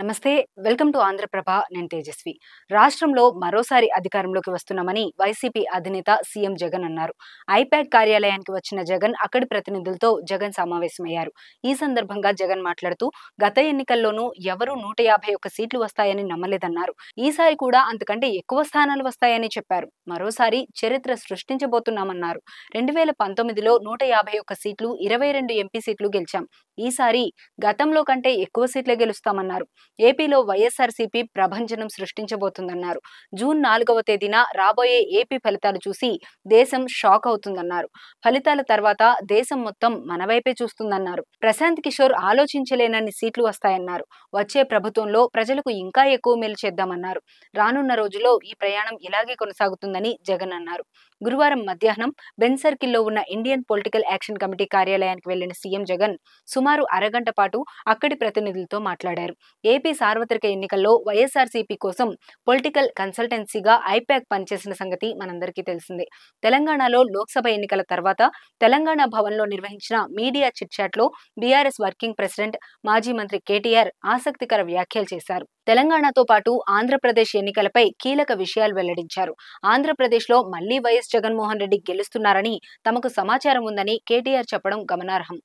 నమస్తే. Welcome to Andhraprabha. నేను తేజస్వి. రాష్ట్రంలో మరోసారి అధికారంలోకి వస్తున్నామని వైసీపీ అధినేత సీఎం జగన్ అన్నారు. ఐపాక్ కార్యాలయానికి వచ్చిన జగన్ అక్కడి ప్రతినిధులతో సమావేశమయ్యారు. ఈ సందర్భంగా జగన్ మాట్లాడుతూ గత ఎన్నికల్లోనూ ఎవరూ 151 సీట్లు వస్తాయని నమ్మలేదన్నారు. ఈసారి కూడా అంతకంటే ఎక్కువ స్థానాలు వస్తాయని చెప్పారు. మరోసారి చరిత్ర సృష్టించబోతున్నామన్నారు. 2019లో 151 సీట్లు, 22 ఎంపీ సీట్లు గెలిచాం. ఈసారి గతంలో కంటే ఎక్కువ సీట్లే గెలుస్తామన్నారు. ఏపీలో వైఎస్ఆర్సీపీ ప్రభంజనం సృష్టించబోతుందన్నారు. జూన్ 4వ తేదీన రాబోయే ఏపీ ఫలితాలు చూసి దేశం షాక్ అవుతుందన్నారు. ఫలితాల తర్వాత దేశం మొత్తం మన వైపే చూస్తుందన్నారు. ప్రశాంత్ కిషోర్ ఆలోచించలేనన్ని సీట్లు వస్తాయన్నారు. వచ్చే ప్రభుత్వంలో ప్రజలకు ఇంకా ఎక్కువ మేలు చేద్దామన్నారు. రానున్న రోజుల్లో ఈ ప్రయాణం ఇలాగే కొనసాగుతుందని జగన్ అన్నారు. గురువారం మధ్యాహ్నం బెన్ సర్కిల్లో ఉన్న ఇండియన్ పొలిటికల్ యాక్షన్ కమిటీ కార్యాలయానికి వెళ్లిన సీఎం జగన్ సుమారు అరగంట పాటు అక్కడి ప్రతినిధులతో మాట్లాడారు. ఏపీ సార్వత్రిక ఎన్నికల్లో వైఎస్ఆర్సీపీ కోసం పొలిటికల్ కన్సల్టెన్సీగా ఐపాక్ పనిచేసిన సంగతి మనందరికీ తెలిసిందే. తెలంగాణలో లోక్సభ ఎన్నికల తర్వాత తెలంగాణ భవన్లో నిర్వహించిన మీడియా చిట్చాట్లో బీఆర్ఎస్ వర్కింగ్ ప్రెసిడెంట్, మాజీ మంత్రి కేటీఆర్ ఆసక్తికర వ్యాఖ్యలు చేశారు. తెలంగాణతో పాటు ఆంధ్రప్రదేశ్ ఎన్నికలపై కీలక విషయాలు వెల్లడించారు. ఆంధ్రప్రదేశ్లో మళ్లీ వైఎస్ జగన్మోహన్ రెడ్డి గెలుస్తున్నారని తమకు సమాచారం ఉందని కేటీఆర్ చెప్పడం గమనార్హం.